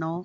9,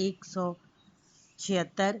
176।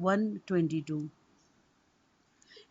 122।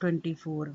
24।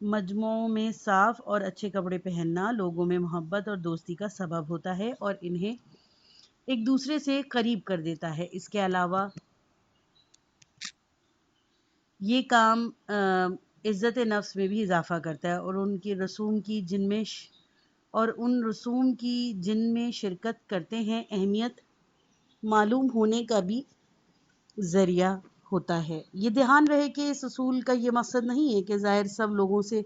مجموعوں میں صاف اور اچھے کپڑے پہننا لوگوں میں محبت اور دوستی کا سبب ہوتا ہے اور انہیں ایک دوسرے سے قریب کر دیتا ہے۔ اس کے علاوہ یہ کام عزت نفس میں بھی اضافہ کرتا ہے اور ان رسوم کی جن میں شرکت کرتے ہیں اہمیت معلوم ہونے کا بھی ذریعہ ہوتا ہے۔ یہ دھیان رہے کہ اس اصول کا یہ مقصد نہیں ہے کہ ظاہر سب لوگوں سے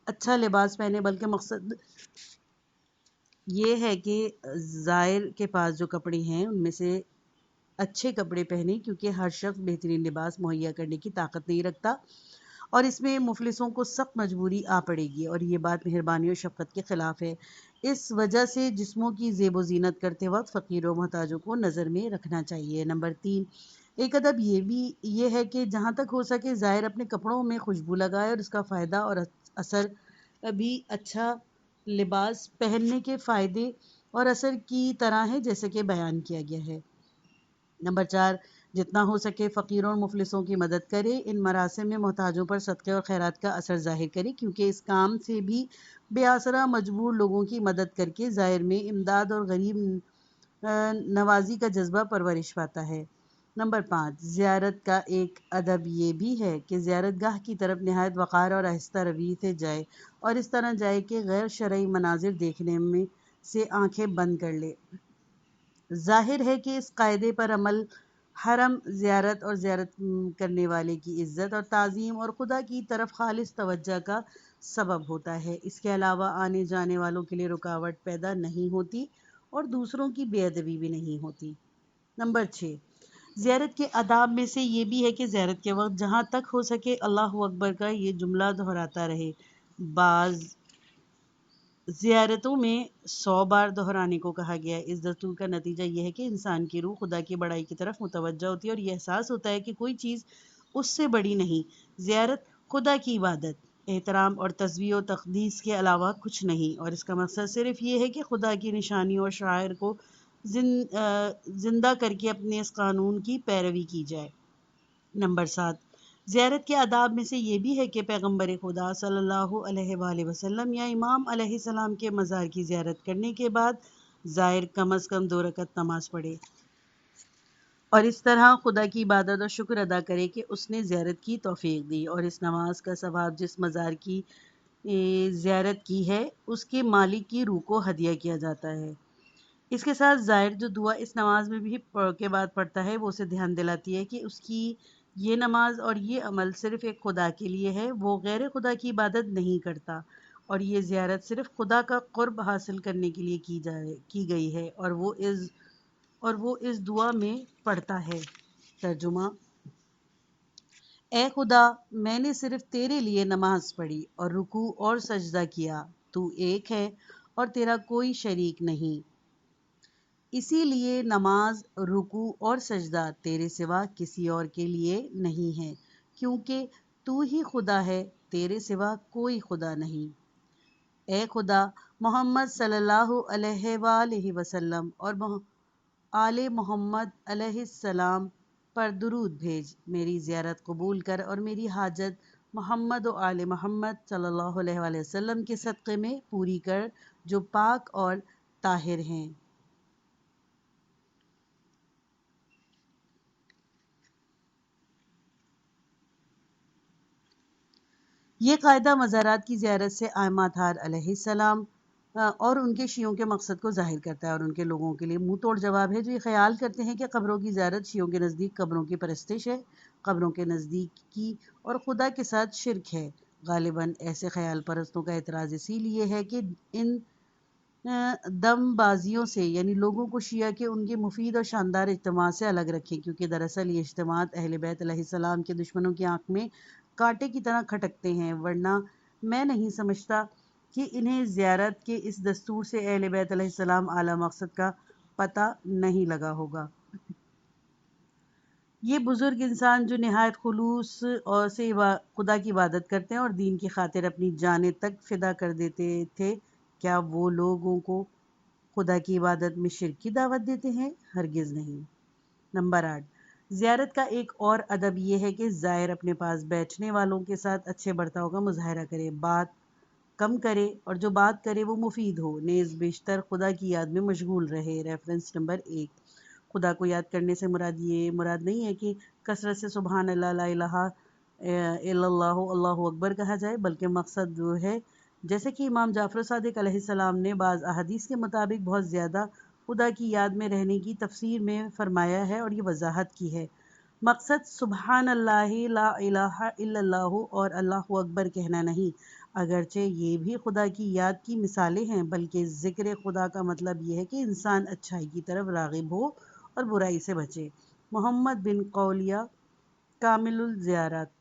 اچھا لباس پہنے، بلکہ مقصد یہ ہے کہ ظاہر کے پاس جو کپڑے ہیں ان میں سے اچھے کپڑے پہنے، کیونکہ ہر شخص بہترین لباس مہیا کرنے کی طاقت نہیں رکھتا اور اس میں مفلسوں کو سخت مجبوری آ پڑے گی اور یہ بات مہربانی اور شفقت کے خلاف ہے۔ اس وجہ سے جسموں کی زیب و زینت کرتے وقت فقیروں محتاجوں کو نظر میں رکھنا چاہیے۔ نمبر 3، ایک ادب یہ ہے کہ جہاں تک ہو سکے ظاہر اپنے کپڑوں میں خوشبو لگائے اور اس کا فائدہ اور اثر بھی اچھا لباس پہننے کے فائدے اور اثر کی طرح ہے جیسے کہ بیان کیا گیا ہے۔ نمبر 4، جتنا ہو سکے فقیروں اور مفلسوں کی مدد کرے۔ ان مراسم میں محتاجوں پر صدقے اور خیرات کا اثر ظاہر کرے، کیونکہ اس کام سے بھی بے آسرا مجبور لوگوں کی مدد کر کے ظاہر میں امداد اور غریب نوازی کا جذبہ پرورش پاتا ہے۔ نمبر 5، زیارت کا ایک ادب یہ بھی ہے کہ زیارت گاہ کی طرف نہایت وقار اور آہستہ روی سے جائے اور اس طرح جائے کہ غیر شرعی مناظر دیکھنے میں سے آنکھیں بند کر لے۔ ظاہر ہے کہ اس قاعدے پر عمل حرم زیارت اور زیارت کرنے والے کی عزت اور تعظیم اور خدا کی طرف خالص توجہ کا سبب ہوتا ہے۔ اس کے علاوہ آنے جانے والوں کے لیے رکاوٹ پیدا نہیں ہوتی اور دوسروں کی بے ادبی بھی نہیں ہوتی۔ نمبر 6، زیارت کے آداب میں سے یہ بھی ہے کہ زیارت کے وقت جہاں تک ہو سکے اللہ اکبر کا یہ جملہ دہراتا رہے۔ بعض زیارتوں میں 100 بار دہرانے کو کہا گیا ہے۔ اس دستور کا نتیجہ یہ ہے کہ انسان کی روح خدا کی بڑائی کی طرف متوجہ ہوتی ہے اور یہ احساس ہوتا ہے کہ کوئی چیز اس سے بڑی نہیں۔ زیارت خدا کی عبادت، احترام اور تسبیح و تقدیس کے علاوہ کچھ نہیں اور اس کا مقصد صرف یہ ہے کہ خدا کی نشانیوں اور شعائر کو زندہ کر کے اپنے اس قانون کی پیروی کی جائے۔ نمبر 7، زیارت کے آداب میں سے یہ بھی ہے کہ پیغمبر خدا صلی اللہ علیہ وآلہ وسلم یا امام علیہ السلام کے مزار کی زیارت کرنے کے بعد زائر کم از کم 2 رکعت نماز پڑھے اور اس طرح خدا کی عبادت اور شکر ادا کرے کہ اس نے زیارت کی توفیق دی، اور اس نماز کا ثواب جس مزار کی زیارت کی ہے اس کے مالک کی روح کو ہدیہ کیا جاتا ہے۔ اس کے ساتھ زائر جو دعا اس نماز میں بھی کے بعد پڑھتا ہے وہ اسے دھیان دلاتی ہے کہ اس کی یہ نماز اور یہ عمل صرف ایک خدا کے لیے ہے، وہ غیر خدا کی عبادت نہیں کرتا، اور یہ زیارت صرف خدا کا قرب حاصل کرنے کے لیے کی گئی ہے، اور وہ اس دعا میں پڑھتا ہے۔ ترجمہ: اے خدا، میں نے صرف تیرے لیے نماز پڑھی اور رکوع اور سجدہ کیا، تو ایک ہے اور تیرا کوئی شریک نہیں، اسی لیے نماز، رکوع اور سجدہ تیرے سوا کسی اور کے لیے نہیں ہے، کیونکہ تو ہی خدا ہے، تیرے سوا کوئی خدا نہیں۔ اے خدا، محمد صلی اللہ علیہ وآلہ وسلم اور آل محمد علیہ السلام پر درود بھیج، میری زیارت قبول کر اور میری حاجت محمد و آل محمد صلی اللہ علیہ وآلہ وسلم کے صدقے میں پوری کر جو پاک اور طاہر ہیں۔ یہ قاعدہ مزارات کی زیارت سے ائمہ اطہار علیہ السلام اور ان کے شیعوں کے مقصد کو ظاہر کرتا ہے اور ان کے لوگوں کے لیے منہ توڑ جواب ہے جو یہ خیال کرتے ہیں کہ قبروں کی زیارت شیعوں کے نزدیک قبروں کی پرستش ہے، قبروں کے نزدیکی اور خدا کے ساتھ شرک ہے۔ غالباً ایسے خیال پرستوں کا اعتراض اسی لیے ہے کہ ان دم بازیوں سے، یعنی لوگوں کو شیعہ کے ان کے مفید اور شاندار اجتماع سے الگ رکھیں، کیونکہ دراصل یہ اجتماعات اہل بیت علیہ السلام کے دشمنوں کی آنکھ میں کانٹے کی طرح کھٹکتے ہیں، ورنہ میں نہیں سمجھتا کہ انہیں زیارت کے اس دستور سے اہل بیت علیہ السلام اعلیٰ مقصد کا پتہ نہیں لگا ہوگا۔ یہ بزرگ انسان جو نہایت خلوص سے خدا کی عبادت کرتے ہیں اور دین کی خاطر اپنی جانیں تک فدا کر دیتے تھے، کیا وہ لوگوں کو خدا کی عبادت میں شرک کی دعوت دیتے ہیں؟ ہرگز نہیں۔ نمبر 8، زیارت کا ایک اور ادب یہ ہے کہ زائر اپنے پاس بیٹھنے والوں کے ساتھ اچھے برتاؤ کا مظاہرہ کرے، بات کم کرے اور جو بات کرے وہ مفید ہو، نیز بیشتر خدا کی یاد میں مشغول رہے۔ Reference number 1۔ خدا کو یاد کرنے سے مراد نہیں ہے کہ کثرت سے سبحان اللہ، لا الہ الا اللہ، اللہ اکبر کہا جائے، بلکہ مقصد وہ ہے جیسے کہ امام جعفر صادق علیہ السلام نے بعض احادیث کے مطابق بہت زیادہ خدا کی یاد میں رہنے کی تفسیر میں فرمایا ہے اور یہ وضاحت کی ہے۔ مقصد سبحان اللہ، لا الہ الا اللہ اور اللہ اکبر کہنا نہیں، اگرچہ یہ بھی خدا کی یاد کی مثالیں ہیں، بلکہ ذکر خدا کا مطلب یہ ہے کہ انسان اچھائی کی طرف راغب ہو اور برائی سے بچے۔ محمد بن قولیہ، کامل الزیارات۔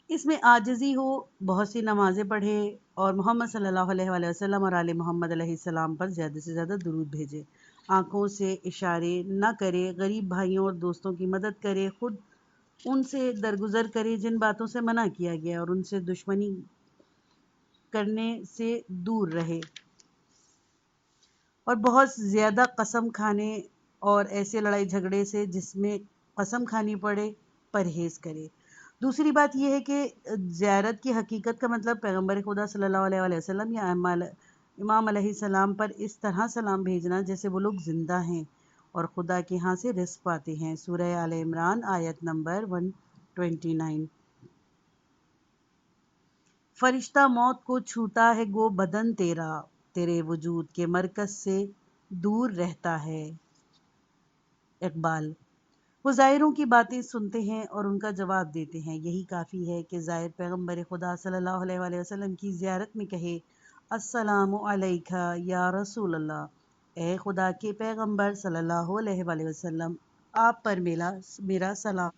اس میں عاجزی ہو، بہت سی نمازیں پڑھے اور محمد صلی اللہ علیہ وآلہ وسلم اور آل محمد علیہ السلام پر زیادہ سے زیادہ درود بھیجے، آنکھوں سے اشارے نہ کرے، غریب بھائیوں اور دوستوں کی مدد کرے، خود ان سے درگزر کرے جن باتوں سے منع کیا گیا اور ان سے دشمنی کرنے سے دور رہے، اور بہت زیادہ قسم کھانے اور ایسے لڑائی جھگڑے سے جس میں قسم کھانی پڑے پرہیز کرے۔ دوسری بات یہ ہے کہ زیارت کی حقیقت کا مطلب پیغمبر خدا صلی اللہ علیہ وآلہ وسلم یا امام علیہ السلام پر اس طرح سلام بھیجنا جیسے وہ لوگ زندہ ہیں اور خدا کے ہاں سے رزق پاتے ہیں۔ سورہ آل عمران آیت نمبر 129۔ فرشتہ موت کو چھوتا ہے گو بدن تیرا، تیرے وجود کے مرکز سے دور رہتا ہے۔ اقبال۔ وہ زائروں کی باتیں سنتے ہیں اور ان کا جواب دیتے ہیں، یہی کافی ہے کہ زائر پیغمبر خدا صلی اللہ علیہ وآلہ وسلم کی زیارت میں کہے السلام علیکہ یا رسول اللہ، اے خدا کے پیغمبر صلی اللہ علیہ وآلہ وسلم، آپ پر میرا سلام۔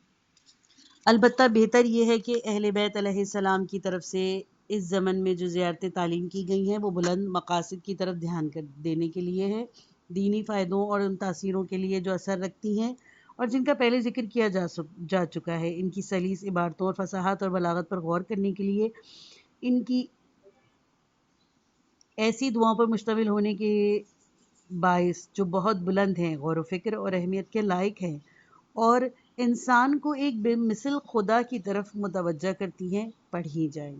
البتہ بہتر یہ ہے کہ اہل بیت علیہ السلام کی طرف سے اس زمن میں جو زیارتیں تعلیم کی گئی ہیں وہ بلند مقاصد کی طرف دھیان دینے کے لیے ہے، دینی فائدوں اور ان تاثیروں کے لیے جو اثر رکھتی ہیں اور جن کا پہلے ذکر کیا جا چکا ہے، ان کی سلیس عبارتوں اور فصاحت اور بلاغت پر غور کرنے کے لیے، ان کی ایسی دعاؤں پر مشتمل ہونے کے باعث جو بہت بلند ہیں، غور و فکر اور اہمیت کے لائق ہیں اور انسان کو ایک بے مثل خدا کی طرف متوجہ کرتی ہیں، پڑھی جائیں۔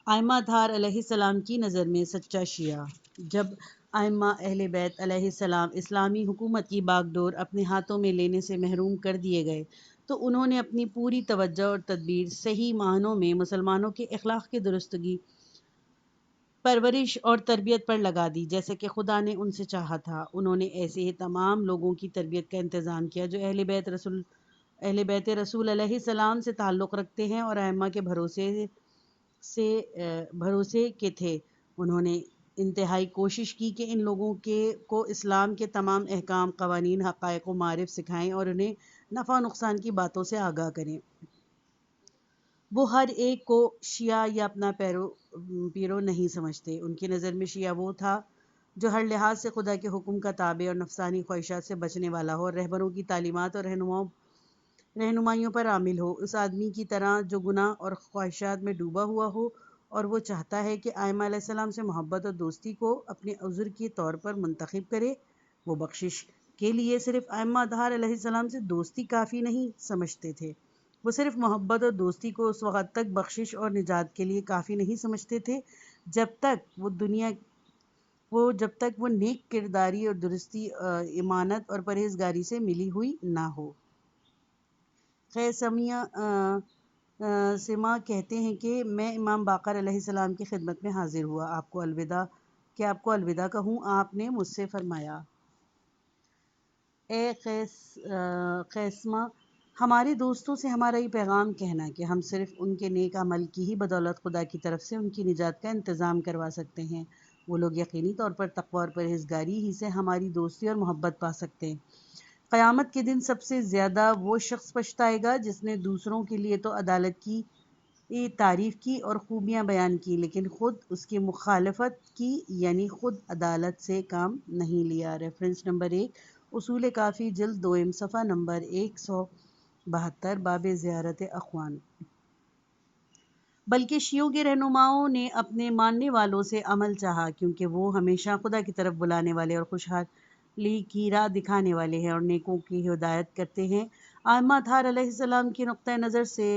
ائمہ اطہار علیہ السلام کی نظر میں سچا شیعہ۔ جب ائمہ اہل بیت علیہ السلام اسلامی حکومت کی باغ ڈور اپنے ہاتھوں میں لینے سے محروم کر دیے گئے تو انہوں نے اپنی پوری توجہ اور تدبیر صحیح معنوں میں مسلمانوں کے اخلاق کی درستگی، پرورش اور تربیت پر لگا دی، جیسے کہ خدا نے ان سے چاہا تھا۔ انہوں نے ایسے ہی تمام لوگوں کی تربیت کا انتظام کیا جو اہل بیت رسول علیہ السلام سے تعلق رکھتے ہیں اور ائمہ کے بھروسے کے تھے۔ انہوں نے انتہائی کوشش کی کہ ان لوگوں کو اسلام کے تمام احکام، قوانین، حقائق و معارف سکھائیں اور انہیں نفع و نقصان کی باتوں سے آگاہ کریں۔ وہ ہر ایک کو شیعہ یا اپنا پیرو نہیں سمجھتے۔ ان کی نظر میں شیعہ وہ تھا جو ہر لحاظ سے خدا کے حکم کا تابع اور نفسانی خواہشات سے بچنے والا ہو اور رہبروں کی تعلیمات اور رہنمائیوں پر عامل ہو، اس آدمی کی طرح جو گناہ اور خواہشات میں ڈوبا ہوا ہو اور وہ چاہتا ہے کہ ائمہ علیہ السلام سے محبت اور دوستی کو اپنے عذر کے طور پر منتخب کرے۔ وہ بخشش کے لیے صرف ائمہ اطہار علیہ السلام سے دوستی کافی نہیں سمجھتے تھے، وہ صرف محبت اور دوستی کو اس وقت تک بخشش اور نجات کے لیے کافی نہیں سمجھتے تھے جب تک وہ نیک کرداری اور درستی، امانت اور پرہیزگاری سے ملی ہوئی نہ ہو۔ سما کہتے ہیں کہ میں امام باقر علیہ السلام کی خدمت میں حاضر ہوا، آپ کو الوداع کہوں؟ آپ نے مجھ سے فرمایا، اے قیسمہ، ہمارے دوستوں سے ہمارا یہ پیغام کہنا کہ ہم صرف ان کے نیک عمل کی ہی بدولت خدا کی طرف سے ان کی نجات کا انتظام کروا سکتے ہیں۔ وہ لوگ یقینی طور پر تقوی اور پرہیزگاری ہی سے ہماری دوستی اور محبت پا سکتے ہیں۔ قیامت کے دن سب سے زیادہ وہ شخص پچھتائے گا جس نے دوسروں کے لیے تو عدالت کی تعریف کی اور خوبیاں بیان کی لیکن خود اس کی مخالفت کی، یعنی خود عدالت سے کام نہیں لیا۔ ریفرنس نمبر 1، اصول کافی جلد 2، صفحہ نمبر 172، باب زیارت اخوان۔ بلکہ شیعوں کے رہنماؤں نے اپنے ماننے والوں سے عمل چاہا، کیونکہ وہ ہمیشہ خدا کی طرف بلانے والے اور خوشحال لی کی راہ دکھانے والے ہیں اور نیکوں کی ہدایت کرتے ہیں۔ ائمہ اطہار علیہ السلام کی نقطۂ نظر سے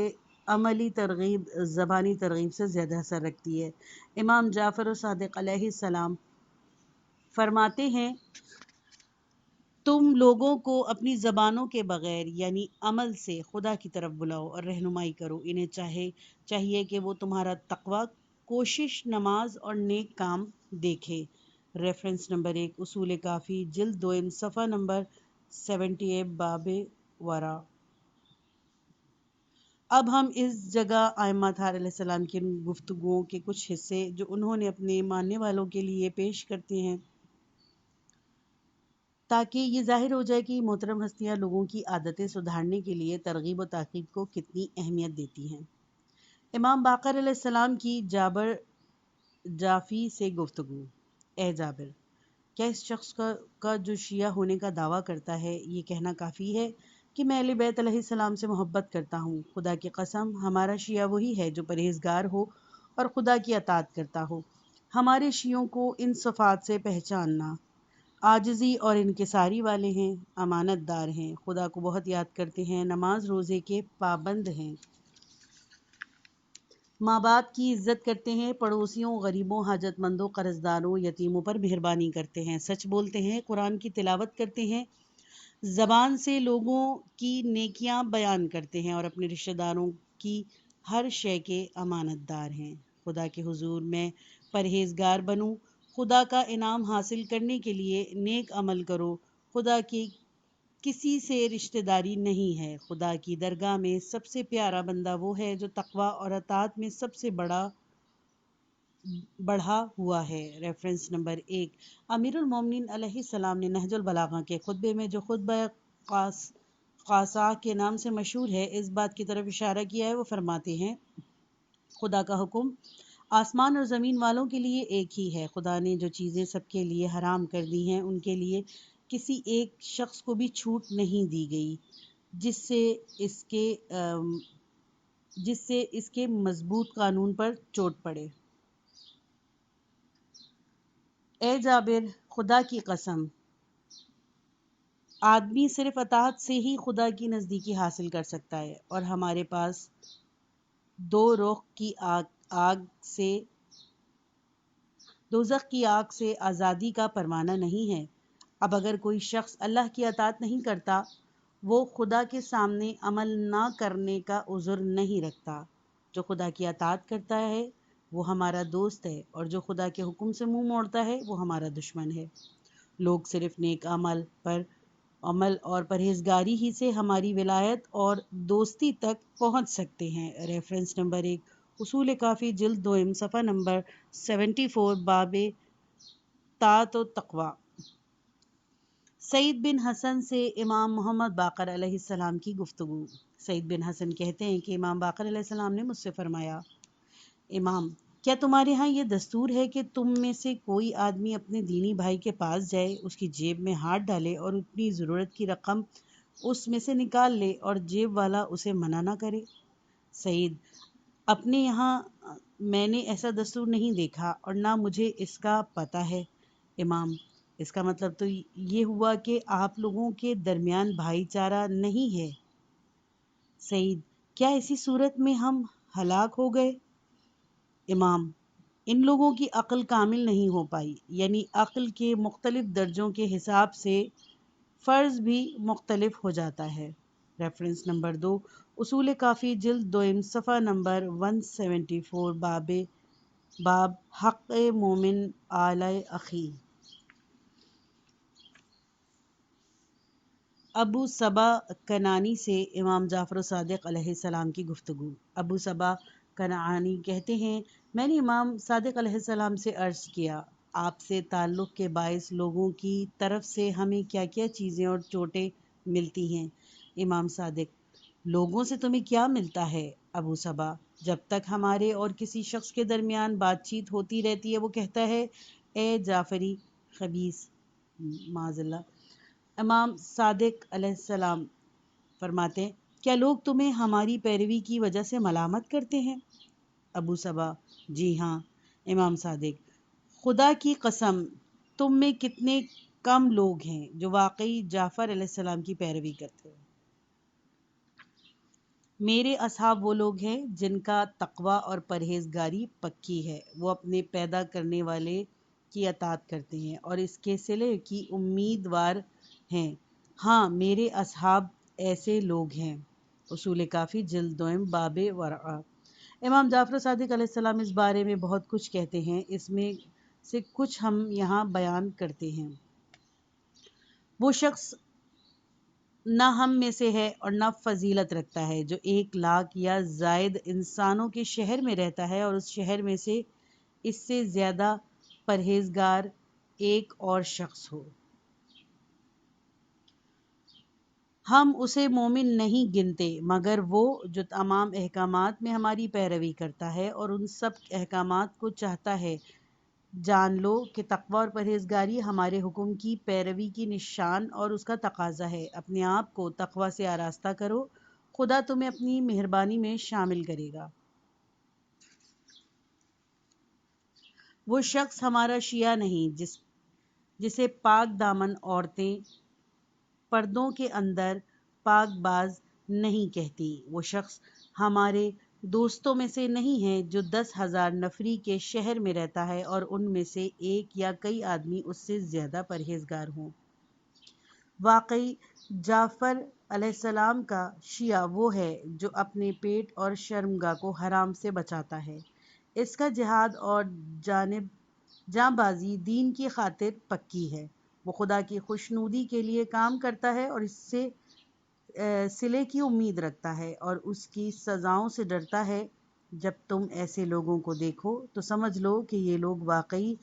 عملی ترغیب زبانی ترغیب سے زیادہ اثر رکھتی ہے۔ امام جعفر صادق علیہ السلام فرماتے ہیں تم لوگوں کو اپنی زبانوں کے بغیر یعنی عمل سے خدا کی طرف بلاؤ اور رہنمائی کرو، انہیں چاہیے کہ وہ تمہارا تقوی، کوشش، نماز اور نیک کام دیکھے۔ ریفرنس نمبر 1 اصول کافی جلد دوئم صفحہ نمبر 78 باب ورا۔ اب ہم اس جگہ ائمہ اطہار علیہ السلام کی گفتگوؤں کے کچھ حصے جو انہوں نے اپنے ماننے والوں کے لیے پیش کرتے ہیں تاکہ یہ ظاہر ہو جائے کہ محترم ہستیاں لوگوں کی عادتیں سدھارنے کے لیے ترغیب و تاکید کو کتنی اہمیت دیتی ہیں۔ امام باقر علیہ السلام کی جابر جافی سے گفتگو۔ اے جابر، کیا اس شخص کا جو شیعہ ہونے کا دعویٰ کرتا ہے یہ کہنا کافی ہے کہ میں اہل بیت علیہ السلام سے محبت کرتا ہوں؟ خدا کی قسم ہمارا شیعہ وہی ہے جو پرہیزگار ہو اور خدا کی اطاعت کرتا ہو۔ ہمارے شیعوں کو ان صفات سے پہچاننا، عاجزی اور انکساری والے ہیں، امانت دار ہیں، خدا کو بہت یاد کرتے ہیں، نماز روزے کے پابند ہیں، ماں باپ کی عزت کرتے ہیں، پڑوسیوں، غریبوں، حاجت مندوں، قرض داروں، یتیموں پر مہربانی کرتے ہیں، سچ بولتے ہیں، قرآن کی تلاوت کرتے ہیں، زبان سے لوگوں کی نیکیاں بیان کرتے ہیں اور اپنے رشتہ داروں کی ہر شے کے امانت دار ہیں۔ خدا کے حضور میں پرہیزگار بنو، خدا کا انعام حاصل کرنے کے لیے نیک عمل کرو، خدا کی کسی سے رشتہ داری نہیں ہے، خدا کی درگاہ میں سب سے پیارا بندہ وہ ہے جو تقوی اور اطاعت میں سب سے بڑھا ہوا ہے۔ ریفرنس نمبر 1 امیر المومنین علیہ السلام نے نہج البلاغہ کے خطبے میں جو خطبہ قاصہ کے نام سے مشہور ہے اس بات کی طرف اشارہ کیا ہے۔ وہ فرماتے ہیں خدا کا حکم آسمان اور زمین والوں کے لیے ایک ہی ہے، خدا نے جو چیزیں سب کے لیے حرام کر دی ہیں ان کے لیے کسی ایک شخص کو بھی چھوٹ نہیں دی گئی جس سے اس کے مضبوط قانون پر چوٹ پڑے۔ اے جابر، خدا کی قسم آدمی صرف اطاعت سے ہی خدا کی نزدیکی حاصل کر سکتا ہے اور ہمارے پاس دوزخ کی آگ سے آزادی کا پروانہ نہیں ہے۔ اب اگر کوئی شخص اللہ کی اطاعت نہیں کرتا وہ خدا کے سامنے عمل نہ کرنے کا عذر نہیں رکھتا۔ جو خدا کی اطاعت کرتا ہے وہ ہمارا دوست ہے اور جو خدا کے حکم سے منہ موڑتا ہے وہ ہمارا دشمن ہے۔ لوگ صرف نیک عمل اور پرہیزگاری ہی سے ہماری ولایت اور دوستی تک پہنچ سکتے ہیں۔ ریفرنس نمبر 1 اصول کافی جلد دوئم صفحہ نمبر 74 باب طاعت و تقوی۔ سعید بن حسن سے امام محمد باقر علیہ السلام کی گفتگو۔ سعید بن حسن کہتے ہیں کہ امام باقر علیہ السلام نے مجھ سے فرمایا، امام، کیا تمہارے ہاں یہ دستور ہے کہ تم میں سے کوئی آدمی اپنے دینی بھائی کے پاس جائے، اس کی جیب میں ہاتھ ڈالے اور اپنی ضرورت کی رقم اس میں سے نکال لے اور جیب والا اسے منع نہ کرے؟ سعید: اپنے یہاں میں نے ایسا دستور نہیں دیکھا اور نہ مجھے اس کا پتہ ہے۔ امام: اس کا مطلب تو یہ ہوا کہ آپ لوگوں کے درمیان بھائی چارہ نہیں ہے۔ سعید: کیا اسی صورت میں ہم ہلاک ہو گئے؟ امام: ان لوگوں کی عقل کامل نہیں ہو پائی، یعنی عقل کے مختلف درجوں کے حساب سے فرض بھی مختلف ہو جاتا ہے۔ ریفرنس نمبر 2 اصول کافی جلد دوئم صفحہ نمبر 174 باب حق مومن علی اخی۔ ابو صبا کنعانی سے امام جعفر صادق علیہ السلام کی گفتگو۔ ابو صبا کنعانی کہتے ہیں میں نے امام صادق علیہ السلام سے عرض کیا، آپ سے تعلق کے باعث لوگوں کی طرف سے ہمیں کیا کیا چیزیں اور چوٹیں ملتی ہیں؟ امام صادق: لوگوں سے تمہیں کیا ملتا ہے؟ ابو صبا: جب تک ہمارے اور کسی شخص کے درمیان بات چیت ہوتی رہتی ہے وہ کہتا ہے اے جعفری خبیث، معاذ اللہ۔ امام صادق علیہ السلام فرماتے ہیں کیا لوگ تمہیں ہماری پیروی کی وجہ سے ملامت کرتے ہیں؟ ابو صبا: جی ہاں۔ امام صادق: خدا کی قسم تم میں کتنے کم لوگ ہیں جو واقعی جعفر علیہ السلام کی پیروی کرتے ہیں۔ میرے اصحاب وہ لوگ ہیں جن کا تقوی اور پرہیزگاری پکی ہے، وہ اپنے پیدا کرنے والے کی اطاعت کرتے ہیں اور اس کے صلے کی امیدوار ہیں۔ ہاں میرے اصحاب ایسے لوگ ہیں۔ اصول کافی جلد دوئم باب ورع۔ امام جعفر صادق علیہ السلام اس بارے میں بہت کچھ کہتے ہیں، اس میں سے کچھ ہم یہاں بیان کرتے ہیں۔ وہ شخص نہ ہم میں سے ہے اور نہ فضیلت رکھتا ہے جو 1,00,000 یا زائد انسانوں کے شہر میں رہتا ہے اور اس شہر میں سے اس سے زیادہ پرہیزگار ایک اور شخص ہو۔ ہم اسے مومن نہیں گنتے مگر وہ جو تمام احکامات میں ہماری پیروی کرتا ہے اور ان سب احکامات کو چاہتا ہے۔ جان لو کہ تقوی اور پرہیزگاری ہمارے حکم کی پیروی کی نشان اور اس کا تقاضا ہے۔ اپنے آپ کو تقوی سے آراستہ کرو، خدا تمہیں اپنی مہربانی میں شامل کرے گا۔ وہ شخص ہمارا شیعہ نہیں جسے پاک دامن عورتیں پردوں کے اندر پاک باز نہیں کہتی۔ وہ شخص ہمارے دوستوں میں سے نہیں ہے جو 10,000 نفری کے شہر میں رہتا ہے اور ان میں سے ایک یا کئی آدمی اس سے زیادہ پرہیزگار ہوں۔ واقعی جعفر علیہ السلام کا شیعہ وہ ہے جو اپنے پیٹ اور شرمگاہ کو حرام سے بچاتا ہے۔ اس کا جہاد اور جاں بازی دین کی خاطر پکی ہے۔ وہ خدا کی خوشنودی کے لیے کام کرتا ہے اور اس سے صلے کی امید رکھتا ہے اور اس کی سزاؤں سے ڈرتا ہے۔ جب تم ایسے لوگوں کو دیکھو تو سمجھ لو کہ یہ لوگ واقعی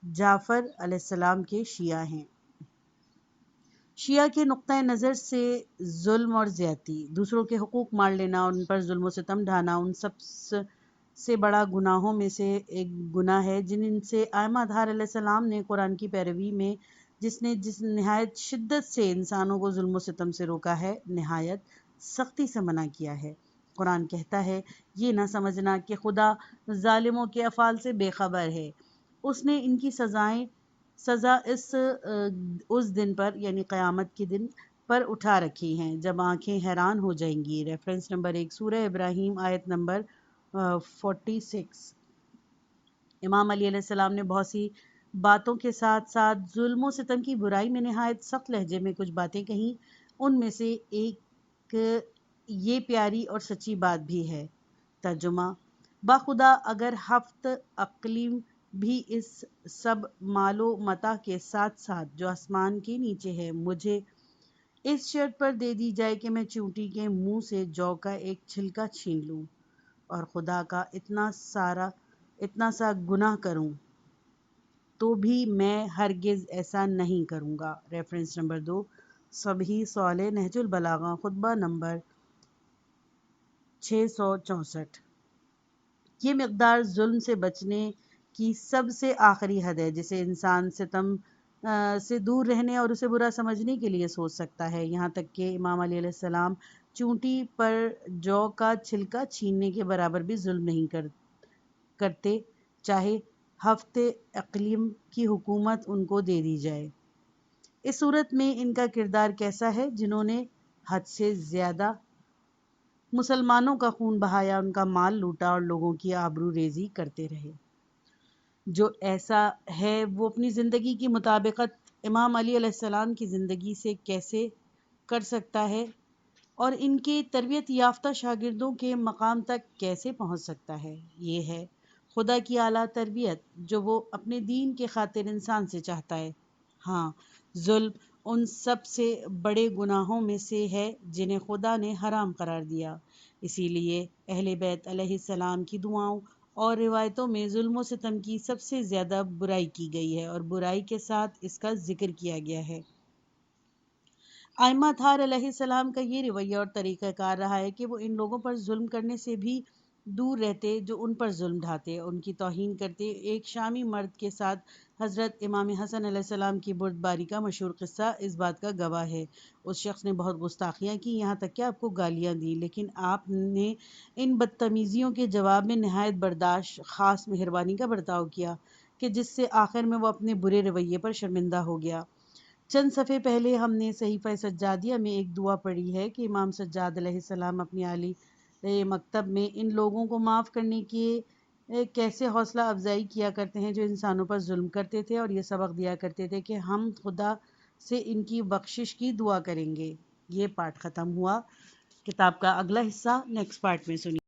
جعفر علیہ السلام کے شیعہ ہیں۔ شیعہ کے نقطۂ نظر سے ظلم اور زیادتی، دوسروں کے حقوق مار لینا اور ان پر ظلم و ستم ڈھانا ان سب سے بڑا گناہوں میں سے ایک گناہ ہے جن سے ائمہ اطہار علیہ السلام نے قرآن کی پیروی میں جس نہایت شدت سے انسانوں کو ظلم و ستم سے روکا ہے، نہایت سختی سے منع کیا ہے۔ قرآن کہتا ہے، یہ نہ سمجھنا کہ خدا ظالموں کے افعال سے بے خبر ہے، اس نے ان کی سزا اس دن پر یعنی قیامت کے دن پر اٹھا رکھی ہیں جب آنکھیں حیران ہو جائیں گی۔ ریفرنس نمبر 1 سورہ ابراہیم آیت نمبر 46۔ امام علی علیہ السلام نے بہت سی باتوں کے ساتھ ساتھ ظلم و ستم کی برائی میں نہایت سخت لہجے میں کچھ باتیں کہیں، ان میں سے ایک یہ پیاری اور سچی بات بھی ہے۔ ترجمہ: باخدا اگر 7 اقلیم بھی اس سب مال و متاع کے ساتھ ساتھ جو آسمان کے نیچے ہے مجھے اس شرط پر دے دی جائے کہ میں چیونٹی کے منہ سے جو کا ایک چھلکا چھین لوں اور خدا کا اتنا سا گناہ کروں تو بھی میں ہرگز ایسا نہیں کروں گا۔ ریفرنس نمبر 2 صبحی صالح نہج البلاغہ خطبہ نمبر 664۔ یہ مقدار ظلم سے بچنے کی سب سے آخری حد ہے جسے انسان ستم سے دور رہنے اور اسے برا سمجھنے کے لیے سوچ سکتا ہے، یہاں تک کہ امام علی علیہ السلام چونٹی پر جو کا چھلکا چھیننے کے برابر بھی ظلم نہیں کرتے، چاہے 7 اقلیم کی حکومت ان کو دے دی جائے۔ اس صورت میں ان کا کردار کیسا ہے؟ جنہوں نے حد سے زیادہ مسلمانوں کا خون بہایا، ان کا مال لوٹا اور لوگوں کی آبرو ریزی کرتے رہے۔ جو ایسا ہے وہ اپنی زندگی کی مطابقت امام علی علیہ السلام کی زندگی سے کیسے کر سکتا ہے اور ان کے تربیت یافتہ شاگردوں کے مقام تک کیسے پہنچ سکتا ہے؟ یہ ہے خدا کی اعلیٰ تربیت جو وہ اپنے دین کے خاطر انسان سے چاہتا ہے۔ ہاں، ظلم ان سب سے بڑے گناہوں میں سے ہے جنہیں خدا نے حرام قرار دیا۔ اسی لیے اہل بیت علیہ السلام کی دعاؤں اور روایتوں میں ظلم و ستم کی سب سے زیادہ برائی کی گئی ہے اور برائی کے ساتھ اس کا ذکر کیا گیا ہے۔ ائمہ اطہار علیہ السلام کا یہ رویہ اور طریقہ کار رہا ہے کہ وہ ان لوگوں پر ظلم کرنے سے بھی دور رہتے جو ان پر ظلم ڈھاتے، ان کی توہین کرتے۔ ایک شامی مرد کے ساتھ حضرت امام حسن علیہ السلام کی بردباری کا مشہور قصہ اس بات کا گواہ ہے۔ اس شخص نے بہت گستاخیاں کی، یہاں تک کہ آپ کو گالیاں دیں، لیکن آپ نے ان بدتمیزیوں کے جواب میں نہایت برداشت، خاص مہربانی کا برتاؤ کیا کہ جس سے آخر میں وہ اپنے برے رویے پر شرمندہ ہو گیا۔ چند صفحے پہلے ہم نے صحیفہ سجادیہ میں ایک دعا پڑھی ہے کہ امام سجاد علیہ السلام اپنی عالی مکتب میں ان لوگوں کو معاف کرنے کی کیسے حوصلہ افزائی کیا کرتے ہیں جو انسانوں پر ظلم کرتے تھے، اور یہ سبق دیا کرتے تھے کہ ہم خدا سے ان کی بخشش کی دعا کریں گے۔ یہ پارٹ ختم ہوا۔ کتاب کا اگلا حصہ نیکسٹ پارٹ میں سنیے۔